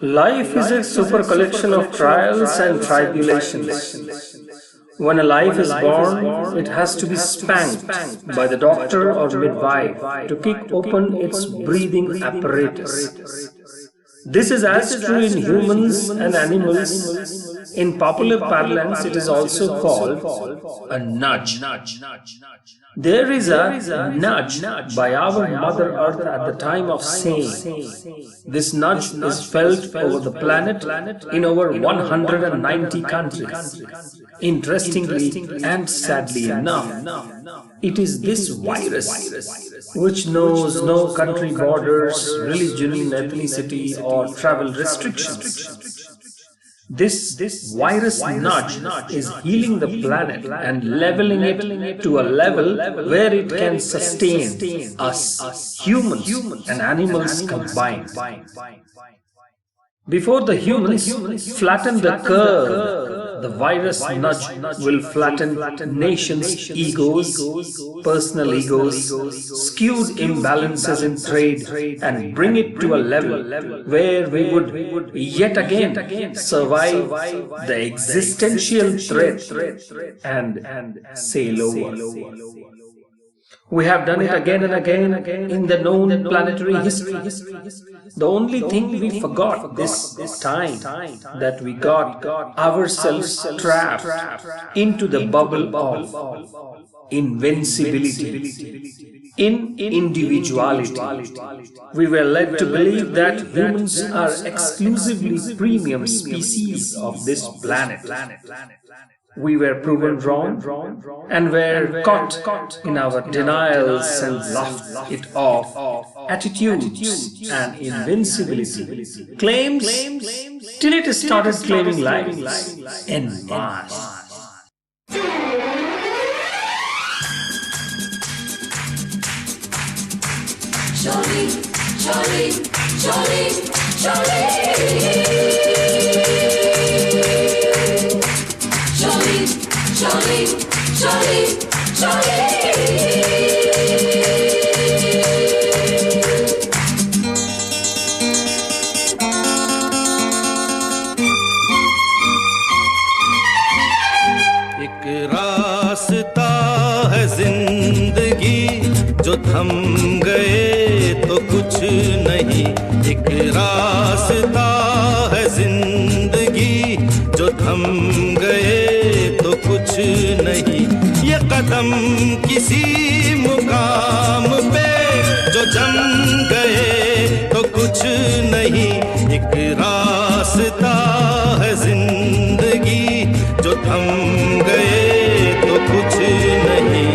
Life is a super collection of trials and tribulations. When a life is born, it has to be spanked by the doctor or midwife to kick open its breathing apparatus. This is as true in humans and animals. In popular parlance, it is also called a nudge. There is a nudge by our Mother Earth at the time of saying. This nudge is felt over the planet in over 190 countries. Interestingly and sadly enough, it is this virus which knows no country borders, religion, ethnicity, or travel restrictions. This virus nudge is healing the planet and leveling it to a level where it can sustain us, humans and animals combined. Before the humans flatten the curve, the virus nudge will flatten nations' egos, personal egos, skewed imbalances in trade, and bring it to a level where we would yet again survive the existential threat and sail over. We have done it again and again in the known planetary history. The only thing we forgot this time that we got ourselves trapped into the bubble of invincibility, in individuality. We were led to believe that humans are exclusively premium species of this planet. We were proven wrong and were caught in our denials and laughed it off. Attitudes and invincibility. Claims till it started claiming lives en masse. जो थम गए तो कुछ नहीं, एक रास्ता है जिंदगी जो थम गए तो कुछ नहीं। ये कदम किसी मुकाम पे जो जम गए तो कुछ नहीं, एक रास्ता है जिंदगी जो थम गए तो कुछ नहीं।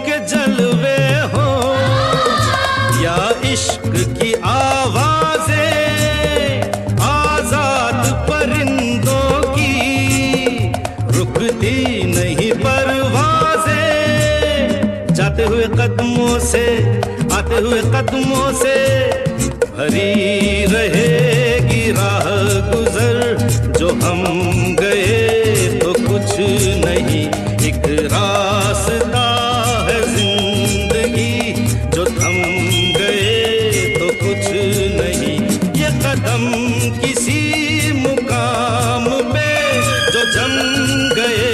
के जलवे हो या इश्क की आवाजें, आजाद परिंदों की रुकती नहीं परवाजें। जाते हुए कदमों से आते हुए कदमों से भरी रहेगी राह गुजर, जो हम गए तो कुछ नहीं, एक रास्ता है जिंदगी जो थम गए तो कुछ नहीं। ये कदम किसी मुकाम पे जो जम गए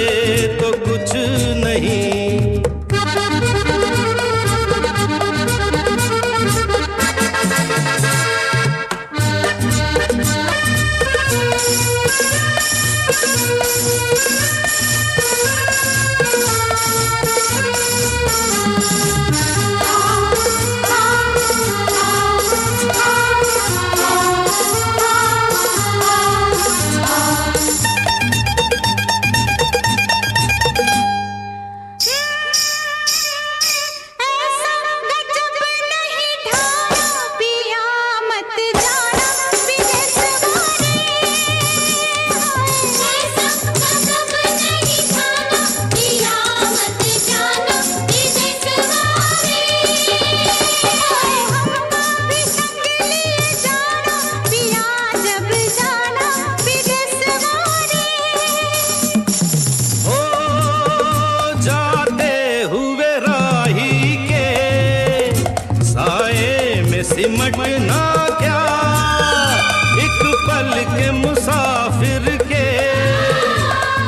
तो कुछ नहीं। सिमटना क्या, एक पल के मुसाफिर के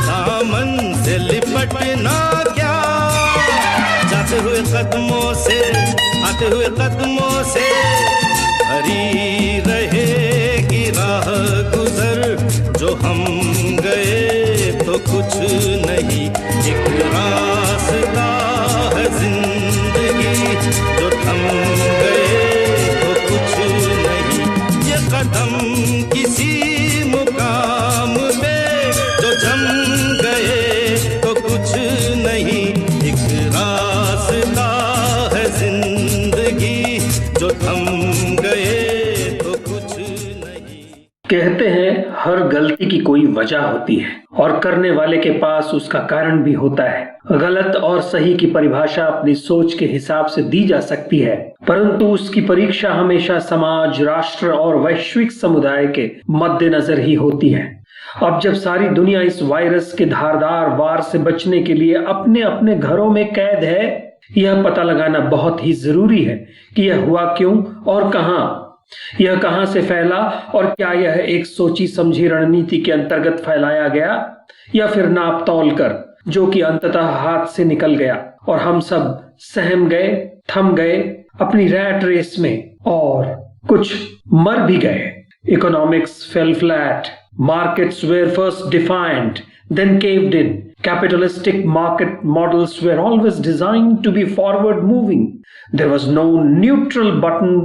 दामन से लिपटना क्या। जाते हुए कदमों से, आते हुए कदमों से भरी रहेगी राह गुजर। जो हम गए तो कुछ नहीं, एक रास्ता है जिंदगी। जो थम गए तो कुछ नहीं, ये कदम किसी मुकाम पे। जो जम गए तो कुछ नहीं, एक रास्ता है जिंदगी। जो थम गए तो कुछ नहीं। कहते हैं हर गलती की कोई वजह होती है और करने वाले के पास उसका कारण भी होता है। गलत और सही की परिभाषा अपनी सोच के हिसाब से दी जा सकती है, परंतु उसकी परीक्षा हमेशा समाज, राष्ट्र और वैश्विक समुदाय के मद्देनजर ही होती है। अब जब सारी दुनिया इस वायरस के धारदार वार से बचने के लिए अपने अपने घरों में कैद है, यह पता लगाना बहुत ही जरूरी है कि यह हुआ क्यों और कहां। यह कहां से फैला और क्या यह एक सोची समझी रणनीति के अंतर्गत फैलाया गया या फिर नाप तौल कर, जो कि अंततः हाथ से निकल गया और हम सब सहम गए, थम गए अपनी रैट रेस में और कुछ मर भी गए। Economics fail flat, markets were first defined, then caved in. Capitalistic market models were always designed to be forward moving. There was no neutral button,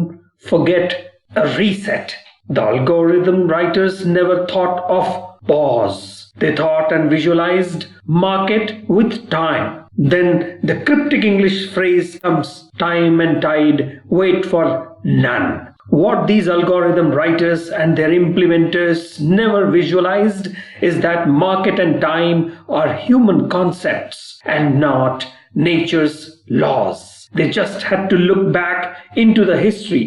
forget, a reset. The algorithm writers never thought of pause. They thought and visualized market with time. Then the cryptic English phrase comes, time and tide, wait for none. What these algorithm writers and their implementers never visualized is that market and time are human concepts and not nature's laws. They just had to look back into the history,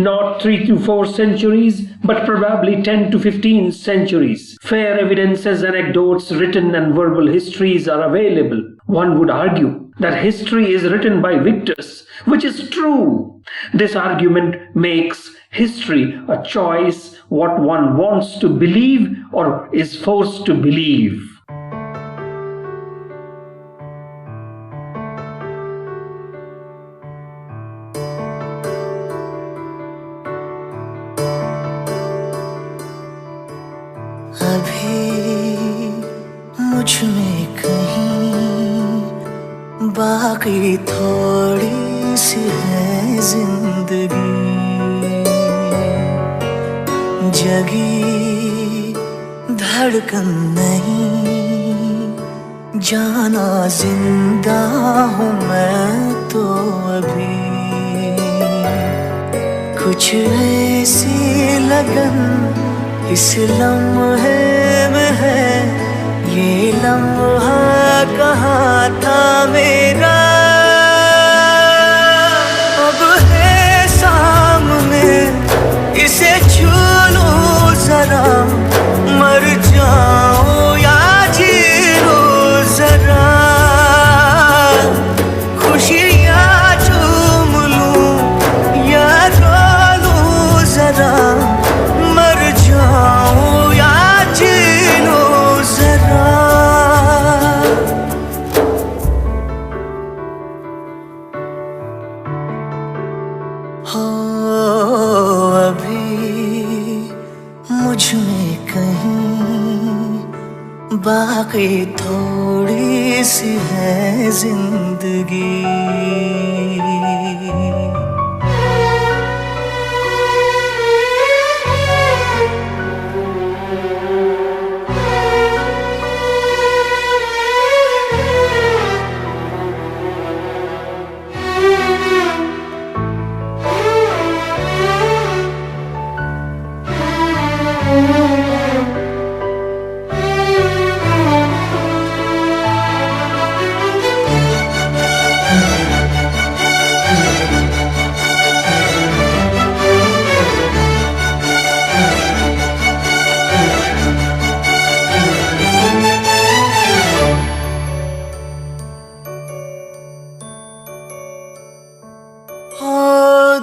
not 3 to 4 centuries, but probably 10 to 15 centuries. Fair evidences, anecdotes, written and verbal histories are available. One would argue that history is written by victors, which is true. This argument makes history a choice, what one wants to believe or is forced to believe. अभी मुझ में कहीं बाकी थोड़ी सी है जिंदगी, जगी धड़कन नहीं, जाना जिंदा हूँ मैं तो अभी। कुछ ऐसी लगन इस लम्हे में है, ये लम्हा कहाँ था मेरा। अब है सामने, इसे छू लूं जरा, मर जाऊं या जी लूं जरा। खुशियाँ चूम लूं या रो लूं जरा, मर जाऊं या जी लूं जरा। हो अभी मुझ में कहीं बाकी थोड़ी सी है जिंदगी।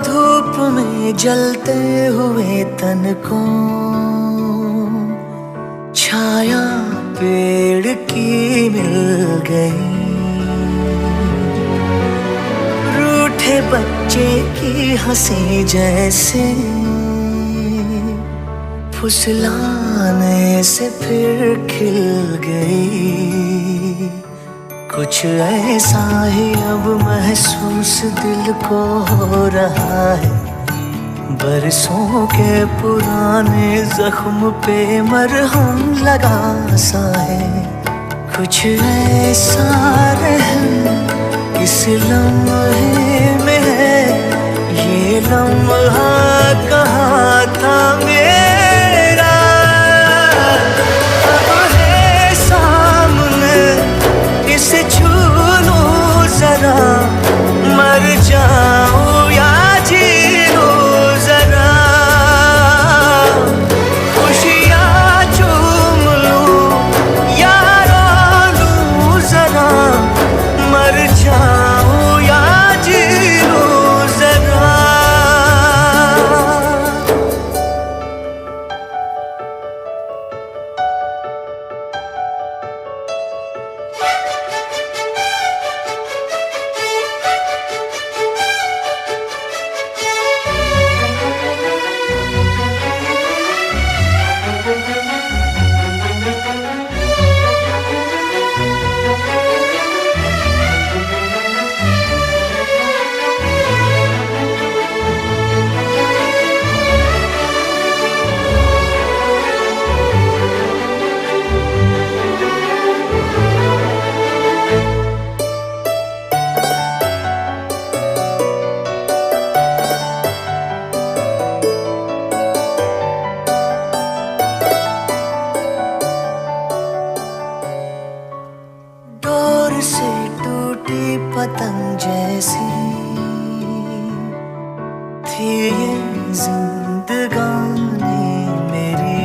धूप में जलते हुए तन को छाया पेड़ की मिल गई। रूठे बच्चे की हंसी जैसे फुसलाने से फिर खिल गई। कुछ ऐसा ही अब महसूस दिल को हो रहा है, बरसों के पुराने जख्म पे मरहम लगा सा है। कुछ ऐसा रहम इस लम्हे में है, ये लम्हा कहाँ था मेरा, अब है सामने इसे छू लूं जरा, मर जाऊं या जी लूं जरा, खुशियाँ चूम लूं या रो लूं जरा, मर जाऊं या जी लूं जरा। डोर से टूटी पतंग जैसी थी ये जिंदगानी मेरी।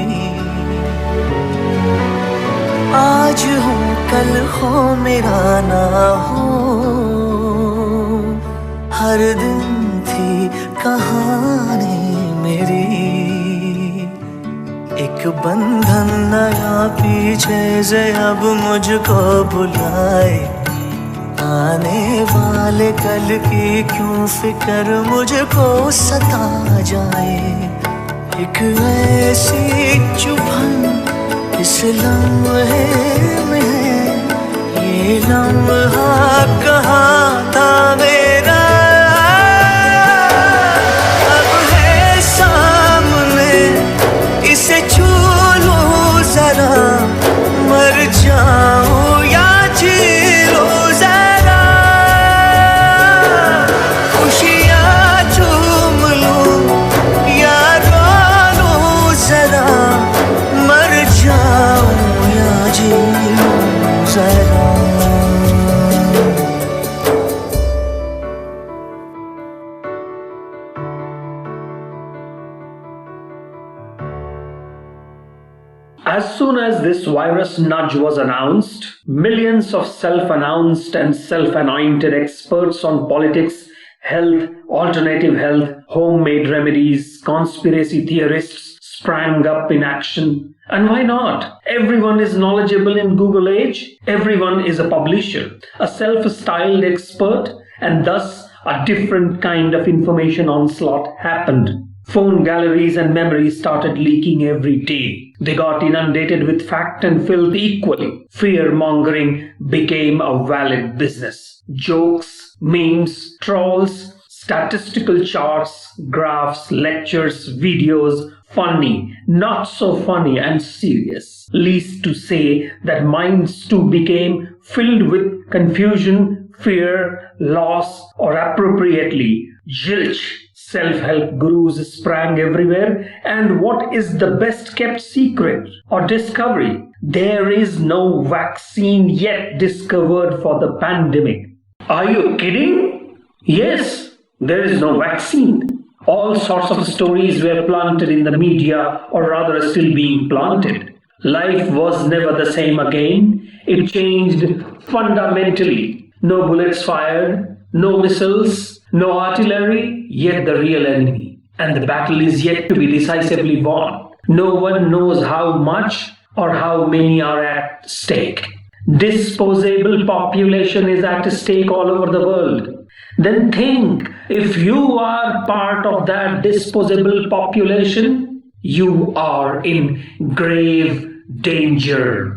आज हूँ कल हो मेरा ना हो, हर दिन थी कहानी मेरी। एक बंधन नया पीछे से अब मुझको बुलाए, आने वाले कल की क्यों फिक्र मुझको सता जाए। एक ऐसी चुभन इस लम्हे में है, ये लम्हा कहाँ था मेरा, अब है सामने इसे छू लूं जरा, मर जाऊं या जी लूं जरा, खुशियाँ चूम लूं या रो लूं जरा, मर जाऊं या जी लूं जरा। As soon as this virus nudge was announced, millions of self-announced and self-anointed experts on politics, health, alternative health, homemade remedies, conspiracy theorists sprang up in action. And why not? Everyone is knowledgeable in Google age. Everyone is a publisher, a self-styled expert, and thus a different kind of information onslaught happened. Phone galleries and memories started leaking every day. They got inundated with fact and filth equally. Fear-mongering became a valid business. Jokes, memes, trolls, statistical charts, graphs, lectures, videos, funny, not so funny and serious. Least to say that minds too became filled with confusion, fear, loss, or appropriately, zilch. Self-help gurus sprang everywhere, and what is the best kept secret or discovery? There is no vaccine yet discovered for the pandemic. Are you kidding? Yes, there is no vaccine. All sorts of stories were planted in the media, or rather are still being planted. Life was never the same again. It changed fundamentally. No bullets fired, no missiles, No artillery, yet the real enemy, and the battle is yet to be decisively won. No one knows how much or how many are at stake. Disposable population is at stake all over the world. Then think, if you are part of that disposable population, you are in grave danger.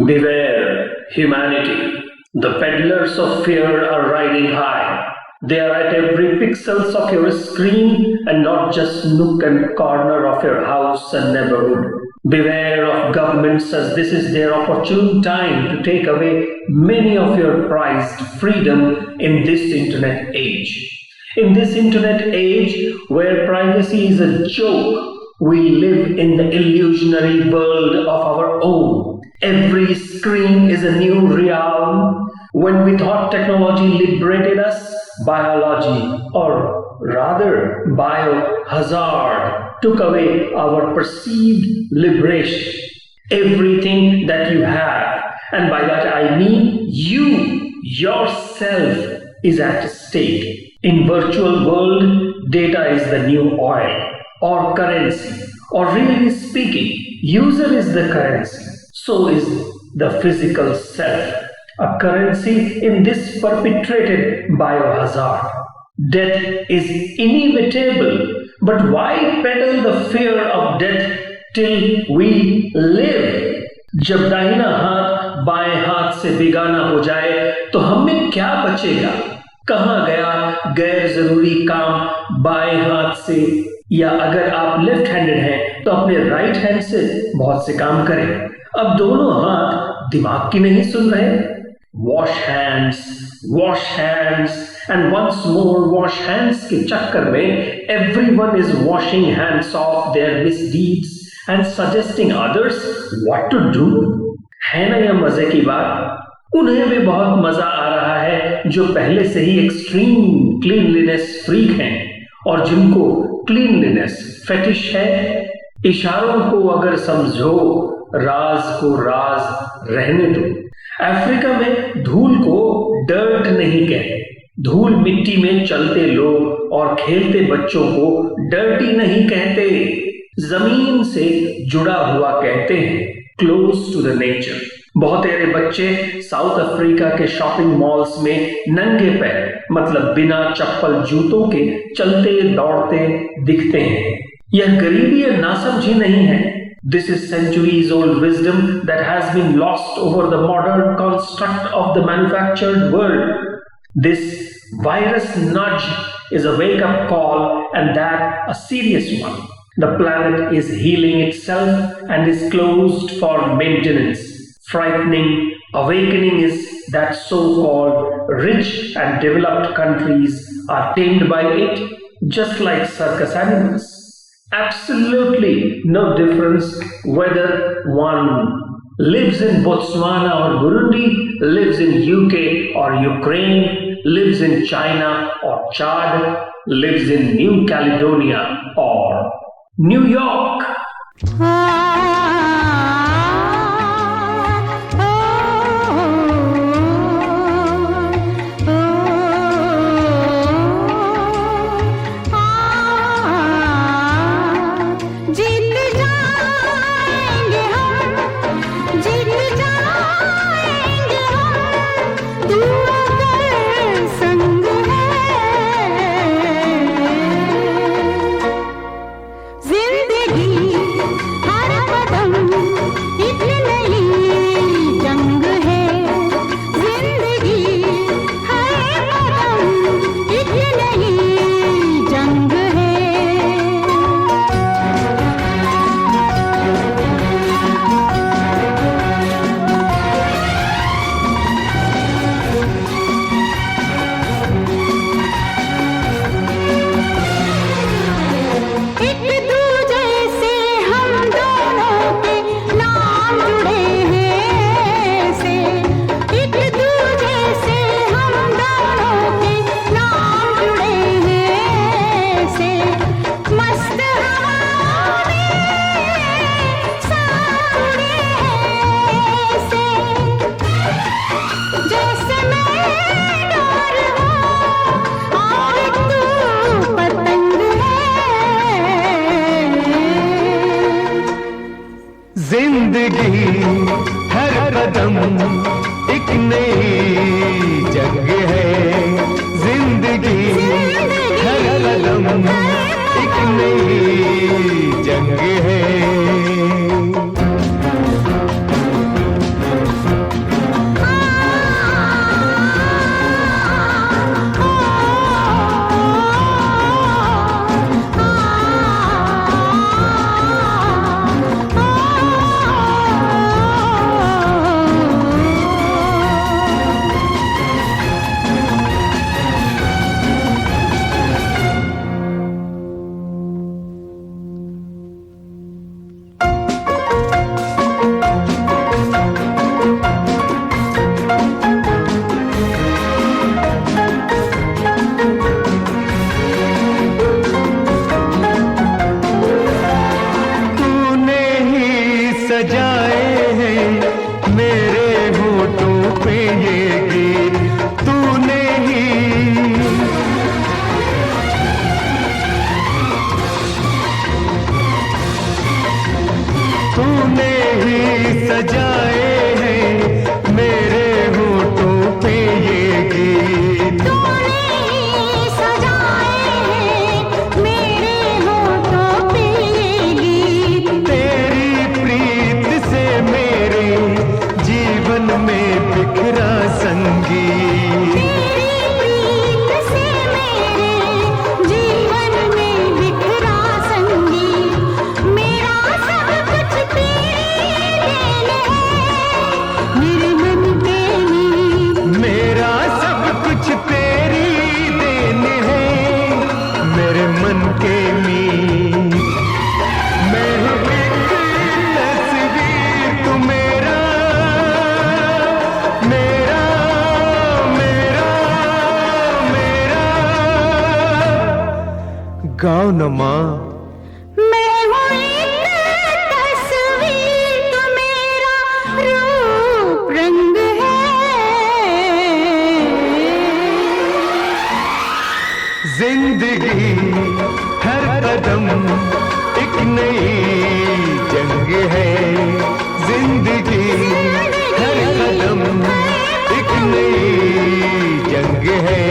Beware, humanity. The peddlers of fear are riding high. They are at every pixels of your screen and not just nook and corner of your house and neighborhood. Beware of governments, as this is their opportune time to take away many of your prized freedom in this internet age. In this internet age where privacy is a joke, we live in the illusionary world of our own. Every screen is a new realm. When we thought technology liberated us, biology, or rather biohazard, took away our perceived liberation. Everything that you have, and by that I mean you, yourself, is at stake. In virtual world, data is the new oil or currency, or really speaking, user is the currency. so is the physical self, a currency in this perpetrated biohazard. Death is inevitable, but why peddle the fear of death till we live? जब दाहिना हाथ बाएं हाथ से बेगाना हो जाए तो हमें क्या बचेगा? कहां गया गैर जरूरी काम बाएं हाथ से? या अगर आप लेफ्ट हैंडेड हैं तो अपने राइट हैंड से बहुत से काम करें। अब दोनों हाथ दिमाग की नहीं सुन रहे। Wash hands and once more wash hands के चक्कर में everyone is washing hands of their misdeeds and suggesting others what to do. है ना यह मजे की बात? उन्हें भी बहुत मजा आ रहा है जो पहले से ही एक्सट्रीम क्लीनलीनेस फ्रीक हैं और जिनको क्लीनलीनेस फेटिश है। इशारों को अगर समझो, राज को राज रहने दो। अफ्रीका में धूल को डर्ट नहीं कहते। धूल मिट्टी में चलते लोग और खेलते बच्चों को डर्टी नहीं कहते, जमीन से जुड़ा हुआ कहते हैं, क्लोज टू द नेचर। बहुतेरे बच्चे साउथ अफ्रीका के शॉपिंग मॉल्स में नंगे पैर मतलब बिना चप्पल जूतों के चलते दौड़ते दिखते हैं। यह गरीबी या नासमझी नहीं है। This is centuries old wisdom that has been lost over the modern construct of the manufactured world. This virus nudge is a wake-up call, and that a serious one. The planet is healing itself and is closed for maintenance. Frightening awakening is that so-called rich and developed countries are tamed by it, just like circus animals. Absolutely no difference whether one lives in Botswana or Burundi, lives in UK or Ukraine, lives in China or Chad, lives in New Caledonia or New York. जिंदगी हर कदम एक नई जंग है। जिंदगी हर कदम एक नई जंग है। सजाए हैं मेरे होठों पे ये गीत तूने ही सजा मेरा मेरा मेरा गाओ न माँ। मैं हूँ एक तस्वीर, तो मेरा रूप रंग है। जिंदगी हर कदम एक नई जंग है। जिंदगी हर कदम एक नई जंग है।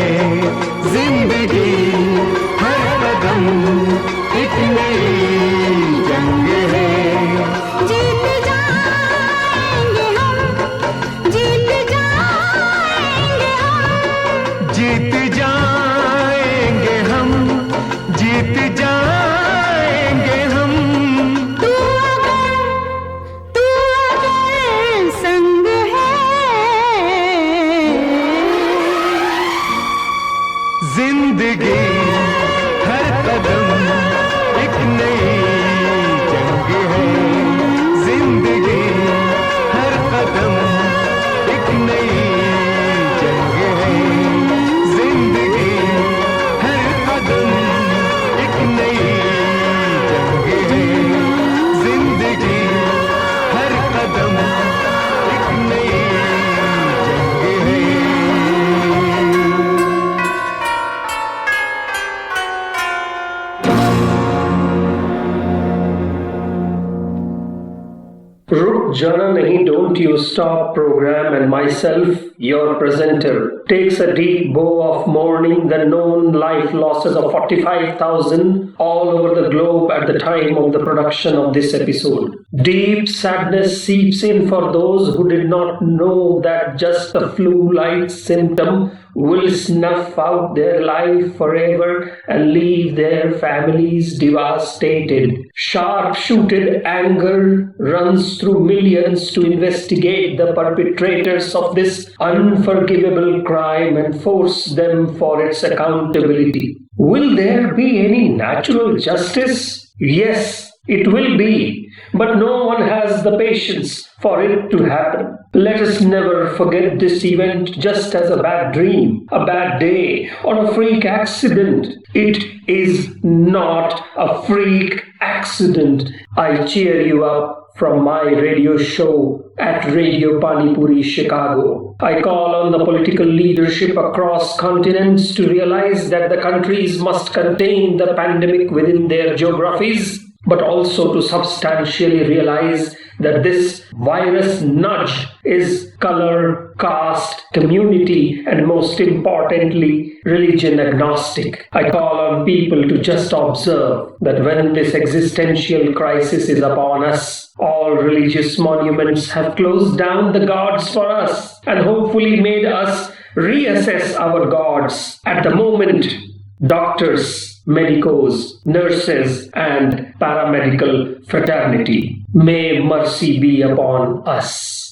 जिंदगी हर कदम एक नई जंग है। जीत जाएंगे हम, जीत जाएंगे हम। जीत जाएंगे हम, जीत जाएंगे हम। तू अगर संग है। जिंदगी हर कदम एक नई जंग है। जिंदगी हर कदम एक नई जंग है। जिंदगी हर कदम एक नई जंग है। जिंदगी हर कदम एक नई जंग है। रुक जाना नहीं, don't you stop program, and myself, your presenter, takes a deep bow of mourning the known life losses of 45,000 all over the globe at the time of the production of this episode. Deep sadness seeps in for those who did not know that just a flu-like symptom will snuff out their life forever and leave their families devastated. Sharp-shooted anger runs through millions to investigate the perpetrators of this unforgivable crime and force them for its accountability. Will there be any natural justice? Yes, it will be, but no one has the patience for it to happen. Let us never forget this event just as a bad dream, a bad day, or a freak accident. It is not a freak accident. I cheer you up from my radio show at Radio Panipuri, Chicago. I call on the political leadership across continents to realize that the countries must contain the pandemic within their geographies, but also to substantially realize that this virus nudge is color, caste, community, and most importantly, religion agnostic. I call on people to just observe that when this existential crisis is upon us, all religious monuments have closed down the gods for us and hopefully made us reassess our gods. At the moment, doctors, medicos, nurses, and paramedical fraternity, may mercy be upon us.